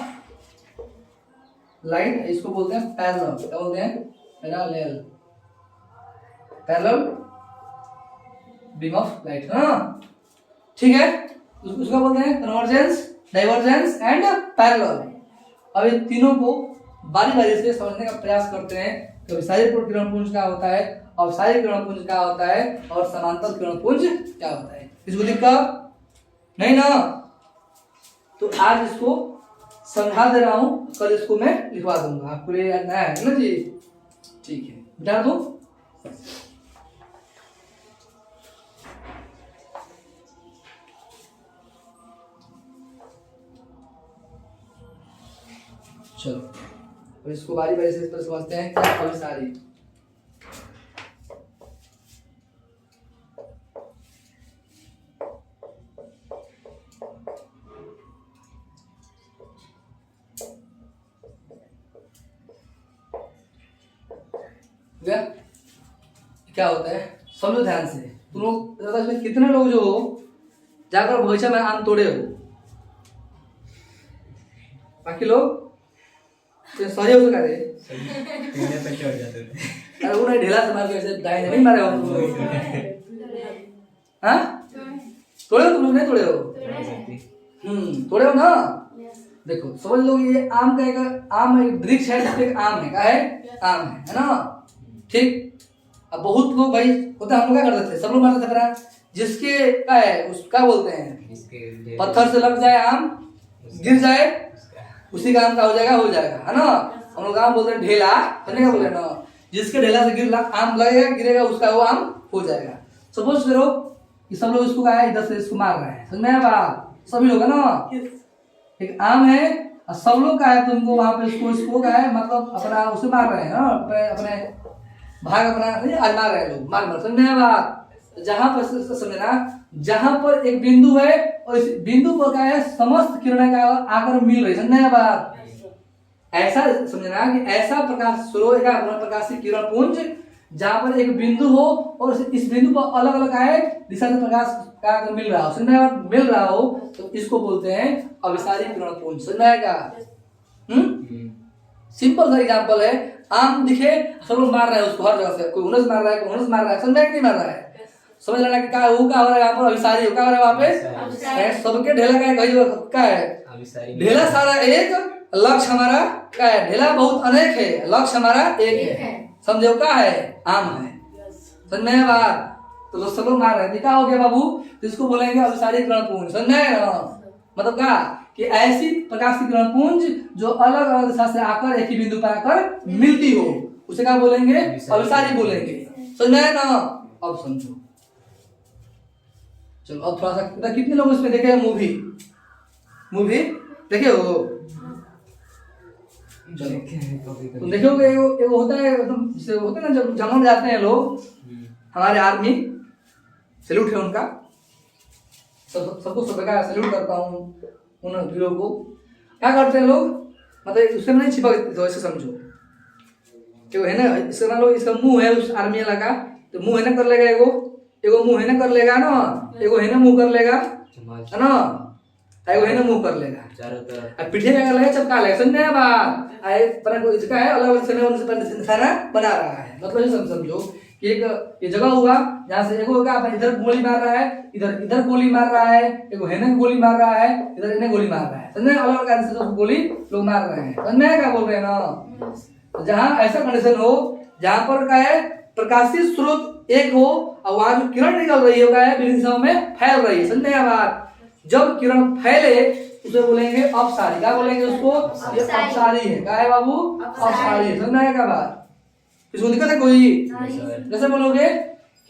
S1: light, इसको बोलते हैं पैरेलल, क्या बोलते हैं? Parallel, parallel beam of light, हाँ ठीक है। उसका बोलते हैं कन्वर्जेंस, डाइवर्जेंस एंड पैरेलल। अब ये तीनों को बारी बारी से समझने का प्रयास करते हैं कि अभिसारी किरण पुंज क्या होता है, अवसारी किरण पुंज क्या होता है और समांतर किरण पुंज क्या होता है। इसको दिक्कत नहीं ना? तो आज इसको समझा दे रहा हूं, कल इसको मैं लिखवा दूंगा, आपको ये याद है ना जी? ठीक है, बता दो। चलो अब इसको बारी बारी से इस पर समझते हैं क्या अभिसारी। क्या होता है समझो ध्यान से। तुम लोग इसमें कितने लोग जो हो जाकर बगीचा में आम तोड़े हो? बाकी लोग सही हो सका रे
S2: पे चढ़ जाते थे।
S1: अरे वो नहीं ढेला से मार के ऐसे दाएं नहीं मारे हो तुम लोग? हाँ तोड़े हो तुम लोग? नहीं तोड़े हो? तोड़े हो ना? देखो समझ लो ये आम का एक वृक्ष है, जिसपे एक आम है, क्या है? आम है ना? ठीक। अब बहुत लोग भाई होता है, हम लोग क्या करते थे, सब लोग मारते थे, जिसके क्या है उस क्या बोलते हैं, पत्थर से लग जाए आम गिर जाए उसी का आम का हो जाएगा है ना? हम लोग आम बोलते हैं ढेला, समझे क्या बोल रहे हैं ना? जिसके ढेला से आम लगेगा गिरेगा उसका वो आम हो जाएगा। सपोज करो कि सब लोग इसको क्या है इधर से इसको मार रहे हैं, समझ में आया बात? सभी लोग है ना? एक आम है और सब लोग का है, तुमको वहां पे इसको क्या है मतलब अपना उसे मार रहे हैं ना, अपने भाग अपना आजमा रहे हैं लोग, मार समझ में आया बात? जहां पर समझना, जहां पर एक बिंदु है और इस बिंदु पर क्या है समस्त किरणें का आकर मिल रही, समझ में आया बात? ऐसा समझना कि ऐसा प्रकाश स्रोत का प्रकाशित किरण पुंज जहां पर एक बिंदु हो और इस बिंदु पर अलग अलग है दिशा से प्रकाश का मिल रहा हो, समझ में आया? मिल रहा हो तो इसको बोलते हैं अभिसारी किरण पुंज, समझ में आएगा? सिंपल सा एग्जांपल है, आम दिखे सब लोग मार रहे हैं उसको हर जगह से, कोई उनस मार रहा है, कोई उनस मार रहा है, समझ में नहीं मार रहा है? समझ लेना कि क्या है वो, क्या हो रहा है यहाँ पर अभिसारी, क्या हो रहा है वहाँ पे? सबके ढेला का कहीं क्या है, ढेला सारा एक, लक्ष्य हमारा क्या है? ढेला बहुत अनेक है, लक्ष्य हमारा एक है, समझो क्या है? आम है, समझ में आया बात? तो लोग सब लोग मार रहे हैं, क्या हो गया बाबू? तो इसको बोलेंगे अभिसारी किरण पुंज, समझ में आया? मतलब क्या कि ऐसी प्रकाश की किरण पुंज जो अलग अलग दिशा से आकर एक ही बिंदु पर आकर मिलती हो, उसे क्या बोलेंगे? अभिसारी बोलेंगे, समझ में आया ना? अब समझो, चलो अब थोड़ा सा कितने लोग इसमें देखे मूवी देखे हो? तुम देखोगे एगो होता है एकदम होता है ना, जब जंगल में जाते हैं लोग, हमारे आर्मी सैल्यूट है उनका, सबको सबका सैल्यूट करता हूँ उन वीरों को। क्या करते हैं लोग, मतलब उससे नहीं छिपक तो ऐसे समझो कि है ना, इसका मान लो इसका मुंह है उस आर्मी वाला का, तो मुंह है ना कर लेगा, एगो मुंह है ना कर लेगा ना, एगो है ना मुंह कर लेगा है ना, एगो है ना मुंह कर लेगा चारों तरफ, अब पीछे क्या लगेगा चपका लेगा, समझ में आया बात? आए पर को इसका है अलग अलग समय उनसे निशाना बना रहा है, मतलब ये समझो कि एक ये जगह हुआ जहाँ से एगो का इधर गोली मार रहा है, इधर गोली मार रहा है, एगो है ना गोली मार रहा है, इधर इन्हें गोली मार रहा है, समझ में? अलग अलग से गोली लोग मार रहे हैं, समझ में क्या बोल रहे हैं ना? जहाँ ऐसा कंडीशन हो जहाँ पर क्या है प्रकाशित स्रोत एक हो और वहां जो किरण निकल रही है विभिन्न दिशाओं में फैल रही है, समझ में आया बात? जब किरण फैले उसे बोलेंगे अपसारी, क्या बोलेंगे उसको? ये अपसारी है, क्या है बाबू? अपसारी है, समझ में आएगा बात? इसको दिक्कत है कोई? कैसे बोलोगे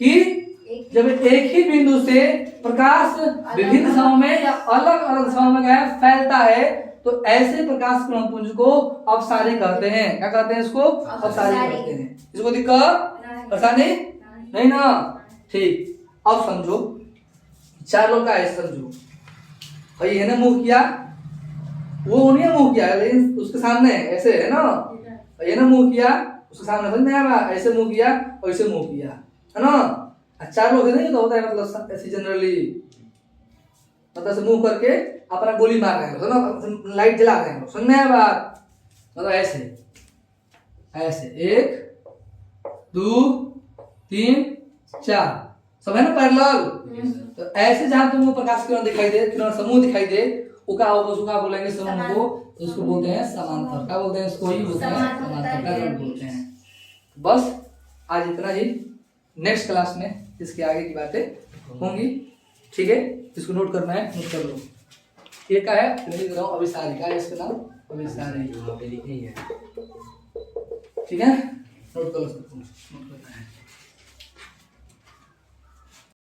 S1: कि जब एक ही बिंदु से प्रकाश विभिन्न दिशाओं में या अलग अलग दिशाओं में क्या फैलता है तो ऐसे प्रकाश किरण पुंज को अपसारी कहते हैं। क्या कहते हैं इसको? अपसारी कहते हैं। इसको दिक्कत परेशानी नहीं ना? ठीक, अब समझो चार लोग का है, समझो भाई है ना मुंह किया, वो उन्हें मुंह किया लेकिन उसके सामने ऐसे है ना, ये ना मुंह किया, उसके सामने समझ में आया, ऐसे मुंह किया और ऐसे मुंह किया, है ना। चार लोग है नहीं तो होता है, मतलब ऐसे जनरली मतलब ऐसे मुंह करके अपना गोली मार रहे हैं, समझ, लाइट जला रहे हैं, समझ में आया बात। मतलब ऐसे ऐसे 1 2 3 4 सब है ना पैरेलल। तो ऐसे जहां तुमको प्रकाश किरण दिखाई दे, किरण समूह दिखाई दे, वो क्या होगा, उसको क्या बोलेंगे समूह को, तो उसको बोलते हैं समांतर। क्या बोलते हैं इसको, ही बोलते हैं समांतर पैरेलल बोलते हैं। बस आज इतना ही, नेक्स्ट क्लास में इसके आगे की बातें होंगी, ठीक है। इसको नोट करना है, नोट कर लो। ये क्या है, लिख रहा हूँ अभिसारी, क्या है इसका नाम, अभिसारी,
S2: वहाँ पे लिखे ही है।
S1: ठीक है, नोट कर लो, नोट करना है।